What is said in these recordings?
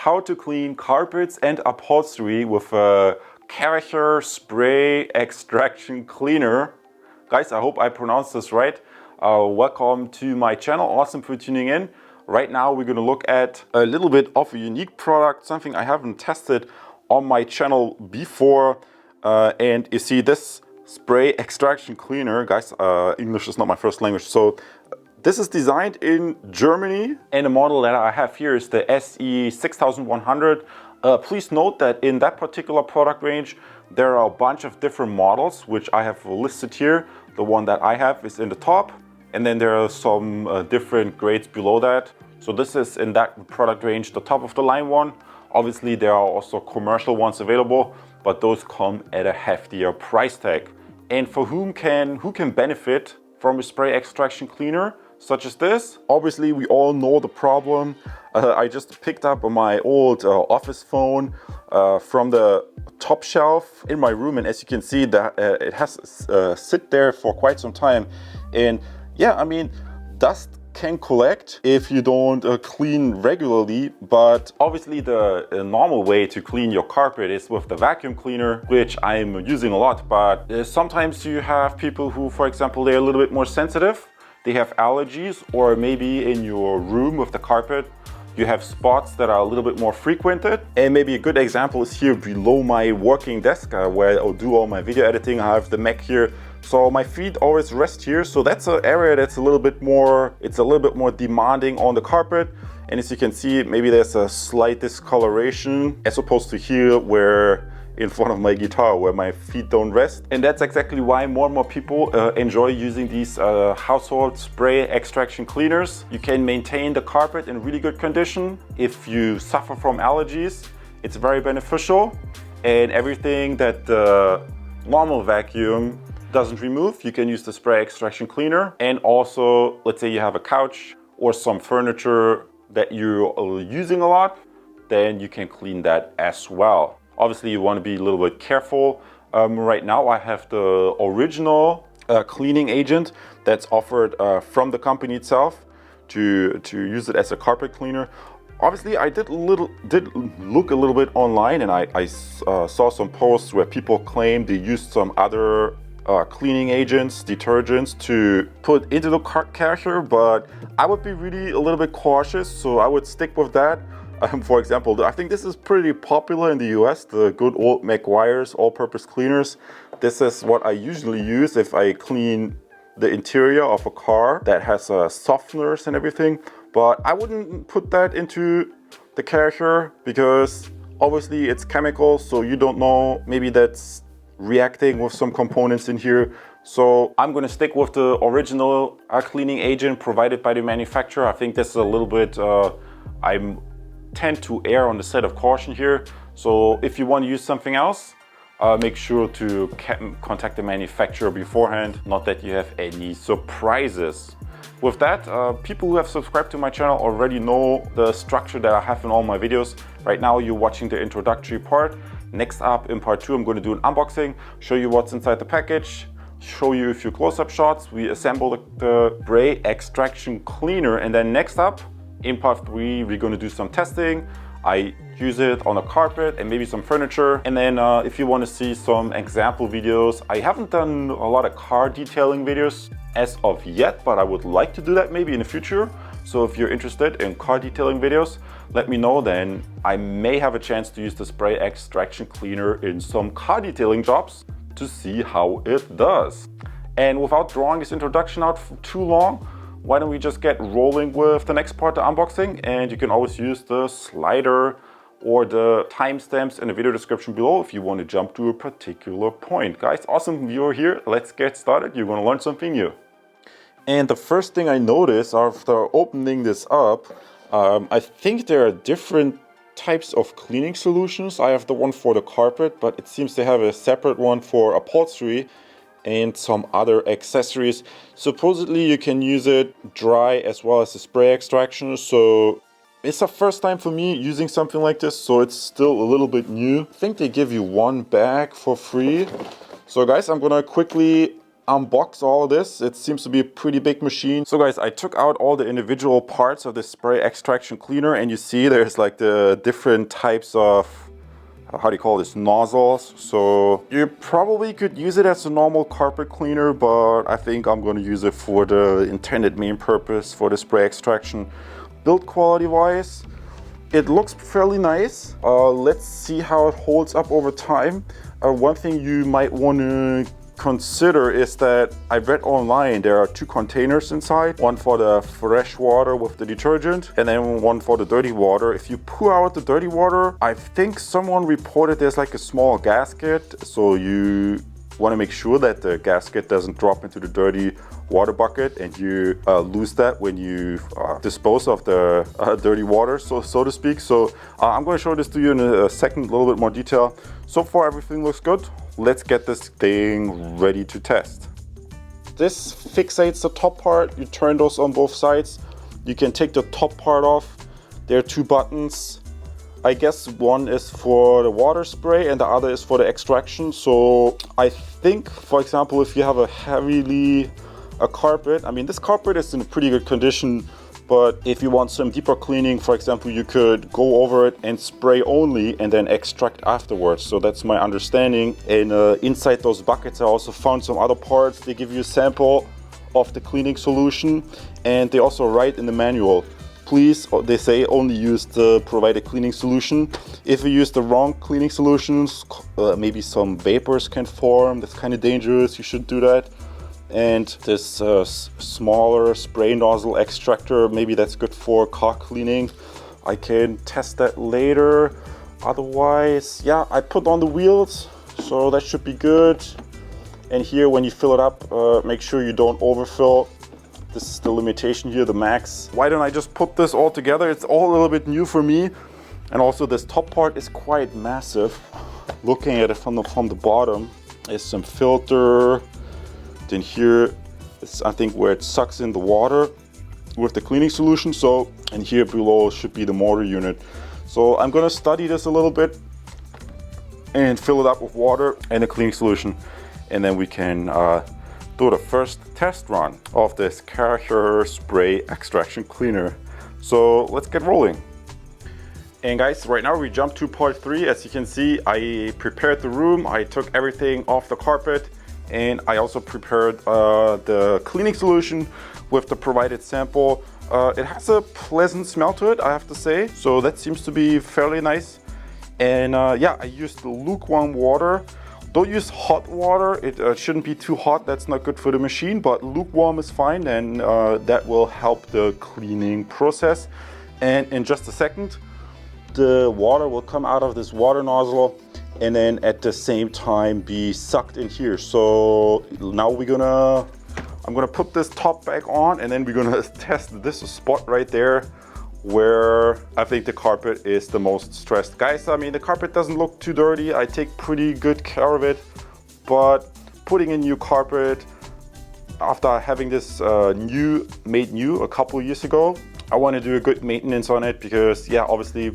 how to clean carpets and upholstery with a Karcher spray extraction cleaner. Guys, I hope I pronounced this right. Welcome to my channel. Awesome for tuning in. Right now we're going to look at a little bit of a unique product, something I haven't tested on my channel before. And you see this spray extraction cleaner, guys, English is not my first language, so this is designed in Germany, and the model that I have here is the SE6.100. Please note that in that particular product range, there are a bunch of different models, which I have listed here. The one that I have is in the top, and then there are some different grades below that. So this is in that product range, the top of the line one. Obviously, there are also commercial ones available, but those come at a heftier price tag. And for who can benefit from a spray extraction cleaner such as this? Obviously, we all know the problem. I just picked up my old office phone from the top shelf in my room, and as you can see, that it has sit there for quite some time. And yeah, I mean, dust can collect if you don't clean regularly, but obviously the normal way to clean your carpet is with the vacuum cleaner, which I'm using a lot. But sometimes you have people who, for example, they're a little bit more sensitive. They have allergies, or maybe in your room with the carpet, you have spots that are a little bit more frequented. And maybe a good example is here below my working desk where I'll do all my video editing. I have the Mac here. So my feet always rest here. So that's an area that's a little bit more demanding on the carpet. And as you can see, maybe there's a slight discoloration as opposed to here where in front of my guitar where my feet don't rest. And that's exactly why more and more people enjoy using these household spray extraction cleaners. You can maintain the carpet in really good condition. If you suffer from allergies, it's very beneficial. And everything that the normal vacuum doesn't remove, you can use the spray extraction cleaner. And also, let's say you have a couch or some furniture that you're using a lot, then you can clean that as well. Obviously, you want to be a little bit careful. Right now, I have the original cleaning agent that's offered from the company itself to use it as a carpet cleaner. Obviously, I did look a little bit online, and I saw some posts where people claim they used some other cleaning agents, detergents to put into the Karcher, but I would be really a little bit cautious, so I would stick with that. For example, I think this is pretty popular in the US, the good old McGuire's all-purpose cleaners. This is what I usually use if I clean the interior of a car that has softeners and everything. But I wouldn't put that into the Karcher because obviously it's chemicals, so you don't know, maybe that's reacting with some components in here. So I'm going to stick with the original cleaning agent provided by the manufacturer. I think this is a little bit, I tend to err on the side of caution here. So if you want to use something else, make sure to contact the manufacturer beforehand, not that you have any surprises. With that, people who have subscribed to my channel already know the structure that I have in all my videos. Right now you're watching the introductory part. Next up, in part 2, I'm going to do an unboxing, show you what's inside the package, show you a few close-up shots. We assemble the spray extraction cleaner, and then next up, in part 3, we're going to do some testing. I use it on a carpet and maybe some furniture. And then if you want to see some example videos, I haven't done a lot of car detailing videos as of yet, but I would like to do that maybe in the future. So if you're interested in car detailing videos, let me know, then I may have a chance to use the spray extraction cleaner in some car detailing jobs to see how it does. And without drawing this introduction out for too long, why don't we just get rolling with the next part, the unboxing? And you can always use the slider or the timestamps in the video description below if you want to jump to a particular point. Guys, awesome viewer here. Let's get started. You're going to learn something new. And the first thing I noticed after opening this up, I think there are different types of cleaning solutions. I have the one for the carpet, but it seems they have a separate one for upholstery and some other accessories. Supposedly you can use it dry as well as a spray extraction. So it's the first time for me using something like this, so it's still a little bit new. I think they give you one bag for free. So guys, I'm gonna quickly unbox all of this. It seems to be a pretty big machine. So guys, I took out all the individual parts of the spray extraction cleaner, and you see there's like the different types of, how do you call this, nozzles. So you probably could use it as a normal carpet cleaner, but I think I'm going to use it for the intended main purpose for the spray extraction. Build quality wise, it looks fairly nice. Let's see how it holds up over time. One thing you might want to consider is that I read online there are 2 containers inside, one for the fresh water with the detergent and then one for the dirty water. If you pour out the dirty water, I think someone reported there's like a small gasket, so you want to make sure that the gasket doesn't drop into the dirty water bucket and you lose that when you dispose of the dirty water, so to speak. So I'm going to show this to you in a second, a little bit more detail. So far everything looks good. Let's get this thing ready to test. This fixates the top part. You turn those on both sides. You can take the top part off. There are 2 buttons. I guess one is for the water spray and the other is for the extraction. So I think, for example, if you have a carpet, I mean, this carpet is in a pretty good condition, but if you want some deeper cleaning, for example, you could go over it and spray only and then extract afterwards. So that's my understanding. And inside those buckets, I also found some other parts. They give you a sample of the cleaning solution, and they also write in the manual, please, they say, only use the provided cleaning solution. If you use the wrong cleaning solutions, maybe some vapors can form. That's kind of dangerous. You shouldn't do that. And this smaller spray nozzle extractor, maybe that's good for car cleaning. I can test that later. Otherwise, yeah, I put on the wheels, so that should be good. And here, when you fill it up, make sure you don't overfill. This is the limitation here, the max. Why don't I just put this all together? It's all a little bit new for me. And also this top part is quite massive. Looking at it from the bottom, is some filter. Then here is, I think, where it sucks in the water with the cleaning solution. So, and here below should be the motor unit. So I'm gonna study this a little bit and fill it up with water and a cleaning solution. And then we can do the first test run of this Karcher spray extraction cleaner. So let's get rolling. And guys, right now we jump to part 3. As you can see, I prepared the room. I took everything off the carpet. And I also prepared the cleaning solution with the provided sample. It has a pleasant smell to it, I have to say. So that seems to be fairly nice. And yeah, I used lukewarm water. Don't use hot water. It shouldn't be too hot. That's not good for the machine, but lukewarm is fine, and that will help the cleaning process. And in just a second, the water will come out of this water nozzle and then at the same time be sucked in here. So now I'm gonna put this top back on, and then we're gonna test this spot right there where I think the carpet is the most stressed. Guys, I mean, the carpet doesn't look too dirty. I take pretty good care of it, but putting in new carpet after having this made new a couple years ago, I want to do a good maintenance on it, because yeah, obviously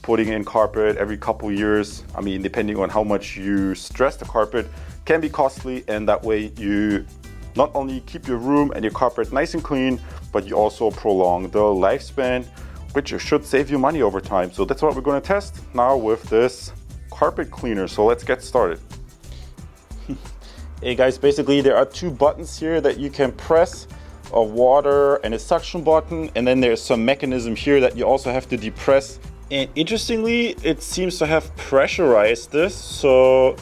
putting in carpet every couple years, I mean, depending on how much you stress the carpet, can be costly. And that way you not only keep your room and your carpet nice and clean, but you also prolong the lifespan, which should save you money over time. So that's what we're going to test now with this carpet cleaner. So let's get started. Hey guys, basically there are 2 buttons here that you can press, a water and a suction button, and then there's some mechanism here that you also have to depress. And interestingly, it seems to have pressurized this, so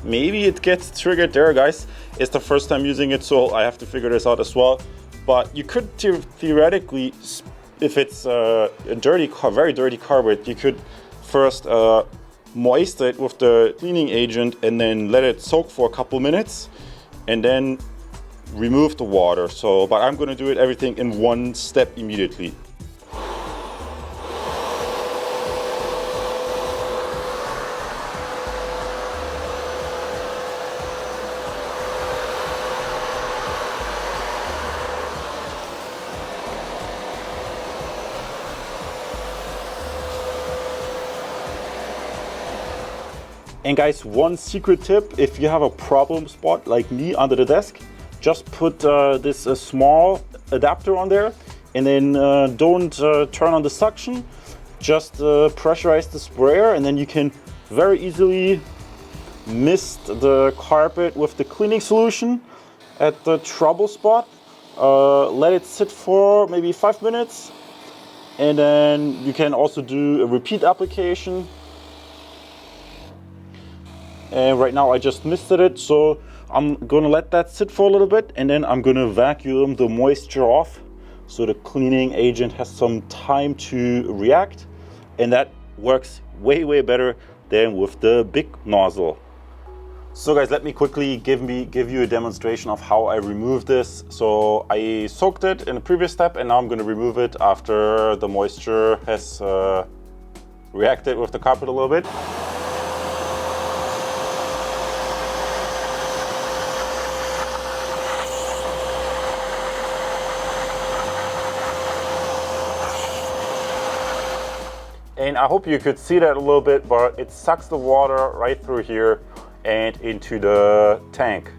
maybe it gets triggered there, guys. It's the first time using it, so I have to figure this out as well. But you could theoretically, if it's a very dirty carpet, you could first moisten it with the cleaning agent and then let it soak for a couple minutes and then remove the water. So, but I'm gonna do everything in one step immediately. And guys, one secret tip, if you have a problem spot like me under the desk, just put this small adapter on there, and then don't turn on the suction. Just pressurize the sprayer, and then you can very easily mist the carpet with the cleaning solution at the trouble spot. Let it sit for maybe 5 minutes, and then you can also do a repeat application. And right now I just misted it, so I'm gonna let that sit for a little bit, and then I'm gonna vacuum the moisture off so the cleaning agent has some time to react, and that works way better than with the big nozzle. So guys, let me quickly give you a demonstration of how I remove this. So I soaked it in the previous step, and now I'm gonna remove it after the moisture has reacted with the carpet a little bit. And I hope you could see that a little bit, but it sucks the water right through here and into the tank.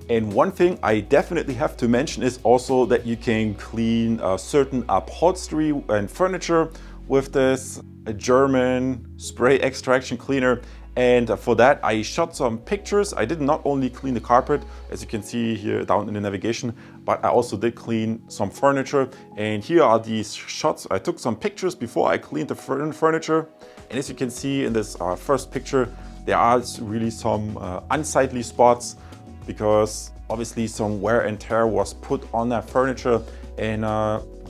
And one thing I definitely have to mention is also that you can clean certain upholstery and furniture with this German spray extraction cleaner. And for that, I shot some pictures. I did not only clean the carpet, as you can see here down in the navigation, but I also did clean some furniture. And here are these shots. I took some pictures before I cleaned the furniture. And as you can see in this first picture, there are really some unsightly spots, because obviously some wear and tear was put on that furniture, and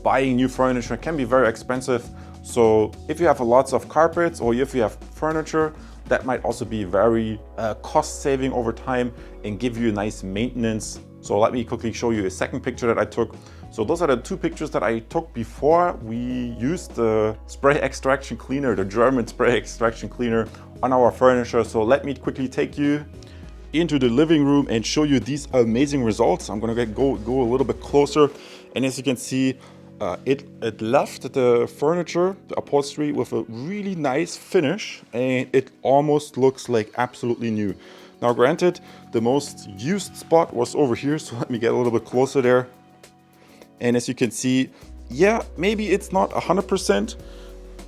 buying new furniture can be very expensive. So if you have lots of carpets or if you have furniture, that might also be very cost saving over time and give you a nice maintenance. So let me quickly show you a second picture that I took. So those are the two pictures that I took before we used the spray extraction cleaner, the German spray extraction cleaner, on our furniture. So let me quickly take you into the living room and show you these amazing results. I'm gonna go a little bit closer, and as you can see, it left the furniture, the upholstery, with a really nice finish, and it almost looks like absolutely new. Now granted, the most used spot was over here, so let me get a little bit closer there. And as you can see, yeah, maybe it's not 100%,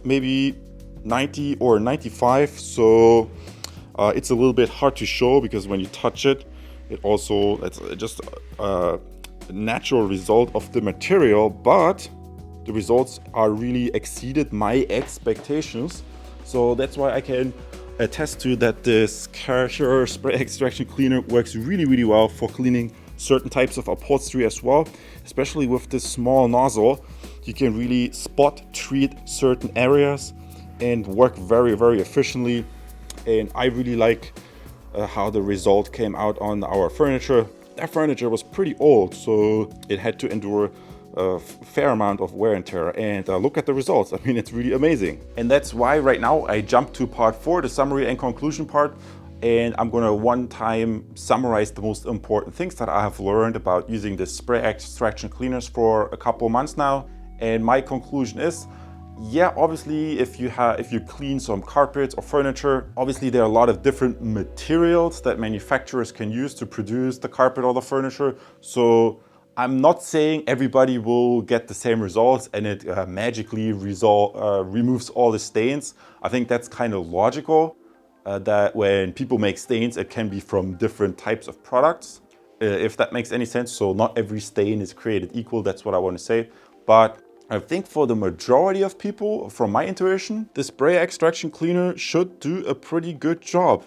maybe 90 or 95, so it's a little bit hard to show, because when you touch it, it's just a natural result of the material, but the results are really exceeded my expectations. So that's why I can attest to that this Karcher spray extraction cleaner works really well for cleaning certain types of upholstery as well. Especially with this small nozzle, you can really spot treat certain areas and work very efficiently. And I really like how the result came out on our furniture. That furniture was pretty old, so it had to endure a fair amount of wear and tear. And look at the results. I mean, it's really amazing. And that's why right now I jumped to part 4, the summary and conclusion part. And I'm gonna one time summarize the most important things that I have learned about using the spray extraction cleaners for a couple months now. And my conclusion is, yeah, obviously if you clean some carpets or furniture, obviously there are a lot of different materials that manufacturers can use to produce the carpet or the furniture. So I'm not saying everybody will get the same results and it magically removes all the stains. I think that's kind of logical, that when people make stains, it can be from different types of products, if that makes any sense. So not every stain is created equal, that's what I want to say. But I think for the majority of people, from my intuition, the spray extraction cleaner should do a pretty good job.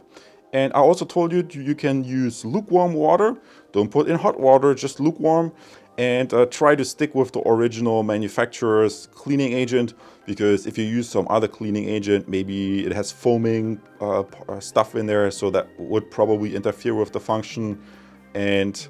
And I also told you you can use lukewarm water. Don't put in hot water, just lukewarm. And try to stick with the original manufacturer's cleaning agent, because if you use some other cleaning agent, maybe it has foaming stuff in there, so that would probably interfere with the function. And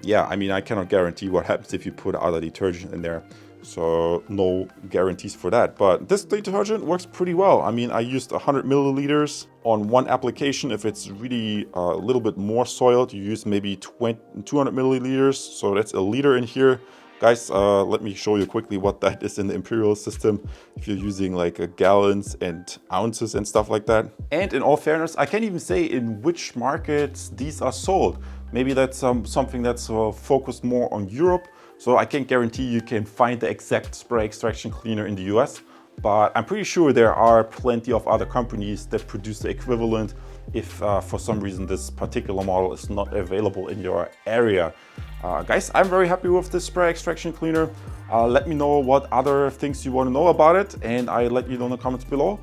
yeah, I mean, I cannot guarantee what happens if you put other detergent in there. So no guarantees for that, but this detergent works pretty well. I mean, I used 100 milliliters on one application. If it's really a little bit more soiled, you use maybe 200 milliliters. So that's a liter in here. Guys, let me show you quickly what that is in the imperial system, if you're using like gallons and ounces and stuff like that. And in all fairness, I can't even say in which markets these are sold, Maybe that's something that's focused more on Europe. So I can't guarantee you can find the exact spray extraction cleaner in the US, but I'm pretty sure there are plenty of other companies that produce the equivalent if for some reason this particular model is not available in your area. Guys, I'm very happy with this spray extraction cleaner. Let me know what other things you want to know about it, and I'll let you know in the comments below.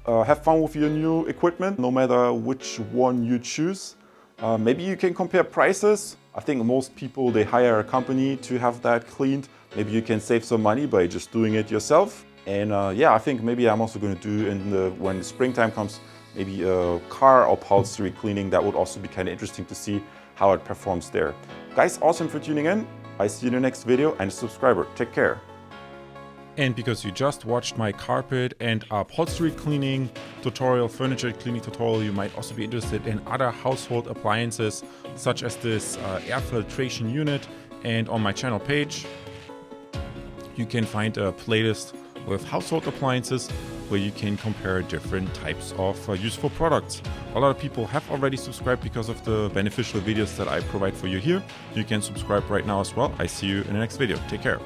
Have fun with your new equipment, no matter which one you choose. Maybe you can compare prices. I think most people, they hire a company to have that cleaned. Maybe you can save some money by just doing it yourself. And yeah, I think maybe I'm also going to do when the springtime comes, maybe a car upholstery cleaning. That would also be kind of interesting to see how it performs there. Guys, awesome for tuning in. I see you in the next video, and subscriber. Take care. And because you just watched my carpet and upholstery cleaning tutorial, furniture cleaning tutorial, you might also be interested in other household appliances such as this air filtration unit. And on my channel page, you can find a playlist with household appliances where you can compare different types of useful products. A lot of people have already subscribed because of the beneficial videos that I provide for you here. You can subscribe right now as well. I see you in the next video. Take care.